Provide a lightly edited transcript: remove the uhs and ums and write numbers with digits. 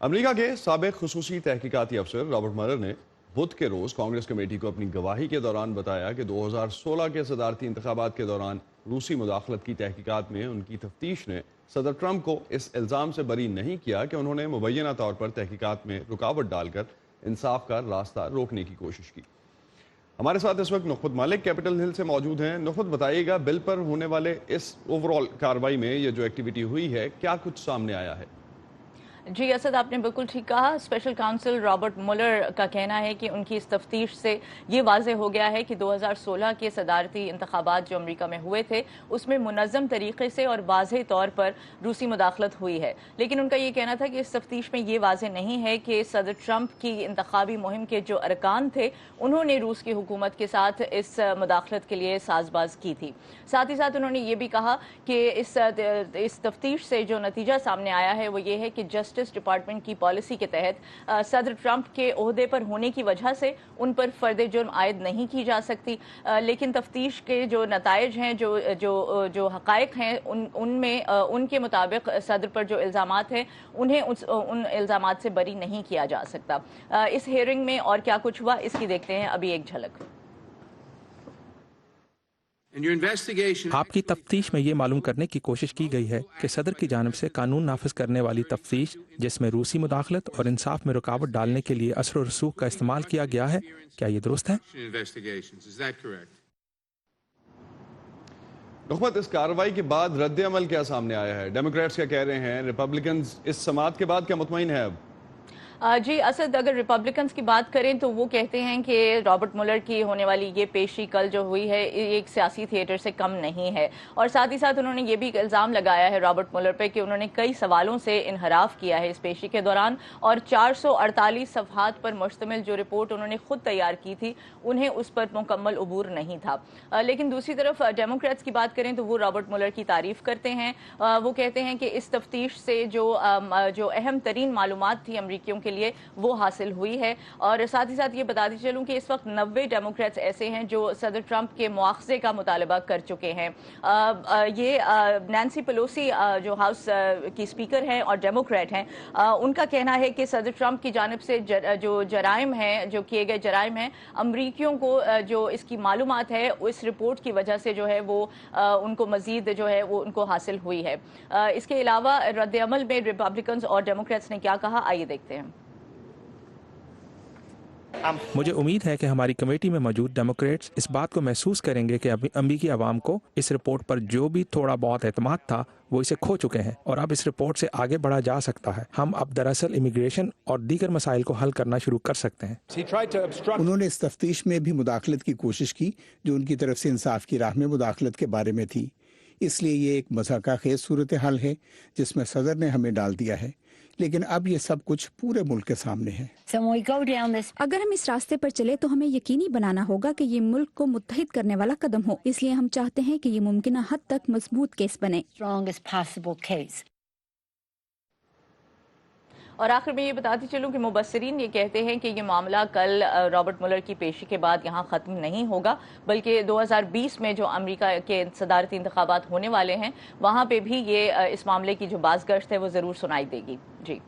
امریکہ کے سابق خصوصی تحقیقاتی افسر رابرٹ ملر نے بدھ کے روز کانگریس کمیٹی کو اپنی گواہی کے دوران بتایا کہ 2016 کے صدارتی انتخابات کے دوران روسی مداخلت کی تحقیقات میں ان کی تفتیش نے صدر ٹرمپ کو اس الزام سے بری نہیں کیا کہ انہوں نے مبینہ طور پر تحقیقات میں رکاوٹ ڈال کر انصاف کا راستہ روکنے کی کوشش کی۔ ہمارے ساتھ اس وقت نخبت مالک کیپٹل ہل سے موجود ہیں۔ نخبت، بتائیے گا بل پر ہونے والے اس اوورال کارروائی میں یہ جو ایکٹیویٹی ہوئی ہے، کیا کچھ سامنے آیا ہے؟ جی اسد، آپ نے بالکل ٹھیک کہا۔ اسپیشل کاؤنسل رابرٹ ملر کا کہنا ہے کہ ان کی اس تفتیش سے یہ واضح ہو گیا ہے کہ 2016 کے صدارتی انتخابات جو امریکہ میں ہوئے تھے اس میں منظم طریقے سے اور واضح طور پر روسی مداخلت ہوئی ہے، لیکن ان کا یہ کہنا تھا کہ اس تفتیش میں یہ واضح نہیں ہے کہ صدر ٹرمپ کی انتخابی مہم کے جو ارکان تھے انہوں نے روس کی حکومت کے ساتھ اس مداخلت کے لیے ساز باز کی تھی۔ ساتھ ہی ساتھ انہوں نے یہ بھی کہا کہ اس تفتیش سے جو نتیجہ سامنے آیا ہے وہ یہ ہے کہ جسٹس ڈپارٹمنٹ کی پالیسی کے تحت صدر ٹرمپ کے عہدے پر ہونے کی وجہ سے ان پر فرد جرم عائد نہیں کی جا سکتی، لیکن تفتیش کے جو نتائج ہیں، جو حقائق ہیں، ان میں ان کے مطابق صدر پر جو الزامات ہیں انہیں ان الزامات سے بری نہیں کیا جا سکتا۔ اس ہیئرنگ میں اور کیا کچھ ہوا اس کی دیکھتے ہیں ابھی ایک جھلک۔ آپ کی تفتیش میں یہ معلوم کرنے کی کوشش کی گئی ہے کہ صدر کی جانب سے قانون نافذ کرنے والی تفتیش جس میں روسی مداخلت اور انصاف میں رکاوٹ ڈالنے کے لیے اثر و رسوخ کا استعمال کیا گیا ہے، کیا یہ درست ہے؟ نخبت، اس کارروائی کے بعد رد عمل کیا سامنے آیا ہے؟ ڈیموکریٹس کیا کہہ رہے ہیں؟ ریپبلکنز اس سماعت کے بعد کیا مطمئن ہے اب؟ جی اسد، اگر ریپبلکنز کی بات کریں تو وہ کہتے ہیں کہ رابرٹ ملر کی ہونے والی یہ پیشی کل جو ہوئی ہے ایک سیاسی تھیٹر سے کم نہیں ہے، اور ساتھ ہی ساتھ انہوں نے یہ بھی الزام لگایا ہے رابرٹ ملر پہ کہ انہوں نے کئی سوالوں سے انحراف کیا ہے اس پیشی کے دوران، اور 448 صفحات پر مشتمل جو رپورٹ انہوں نے خود تیار کی تھی انہیں اس پر مکمل عبور نہیں تھا۔ لیکن دوسری طرف ڈیموکریٹس کی بات کریں تو وہ رابرٹ ملر کی تعریف کرتے ہیں۔ وہ کہتے ہیں کہ اس تفتیش سے جو اہم ترین معلومات تھی امریکیوں کے لیے وہ حاصل ہوئی ہے، اور ساتھ ہی ساتھ یہ بتاتی چلوں کہ اس وقت 90 ڈیموکریٹس ایسے ہیں جو صدر ٹرمپ کے مواخذے کا مطالبہ کر چکے ہیں۔ یہ نینسی پیلوسی جو ہاؤس کی اسپیکر ہیں اور ڈیموکریٹ ہیں، ان کا کہنا ہے کہ صدر ٹرمپ کی جانب سے جو جرائم ہیں، جو کیے گئے جرائم ہیں، امریکیوں کو جو اس کی معلومات ہے اس رپورٹ کی وجہ سے جو ہے وہ ان کو مزید جو ہے وہ ان کو حاصل ہوئی ہے۔ اس کے علاوہ رد عمل میں ریپبلکنز اور ڈیموکریٹس نے کیا کہا، آئیے دیکھتے ہیں۔ مجھے امید ہے کہ ہماری کمیٹی میں موجود ڈیموکریٹس اس بات کو محسوس کریں گے کہ امریکی عوام کو اس رپورٹ پر جو بھی تھوڑا بہت اعتماد تھا وہ اسے کھو چکے ہیں، اور اب اس رپورٹ سے آگے بڑھا جا سکتا ہے۔ ہم اب دراصل امیگریشن اور دیگر مسائل کو حل کرنا شروع کر سکتے ہیں۔ انہوں نے اس تفتیش میں بھی مداخلت کی کوشش کی جو ان کی طرف سے انصاف کی راہ میں مداخلت کے بارے میں تھی، اس لیے یہ ایک مضحکہ خیز صورتحال ہے جس میں صدر نے ہمیں ڈال دیا ہے، لیکن اب یہ سب کچھ پورے ملک کے سامنے ہے۔ اگر ہم اس راستے پر چلے تو ہمیں یقینی بنانا ہوگا کہ یہ ملک کو متحد کرنے والا قدم ہو، اس لیے ہم چاہتے ہیں کہ یہ ممکنہ حد تک مضبوط کیس بنے۔ اور آخر میں یہ بتاتی چلوں کہ مبصرین یہ کہتے ہیں کہ یہ معاملہ کل رابرٹ ملر کی پیشی کے بعد یہاں ختم نہیں ہوگا، بلکہ 2020 میں جو امریکہ کے صدارتی انتخابات ہونے والے ہیں وہاں پہ بھی یہ اس معاملے کی جو باز گشت ہے وہ ضرور سنائی دے گی۔ جی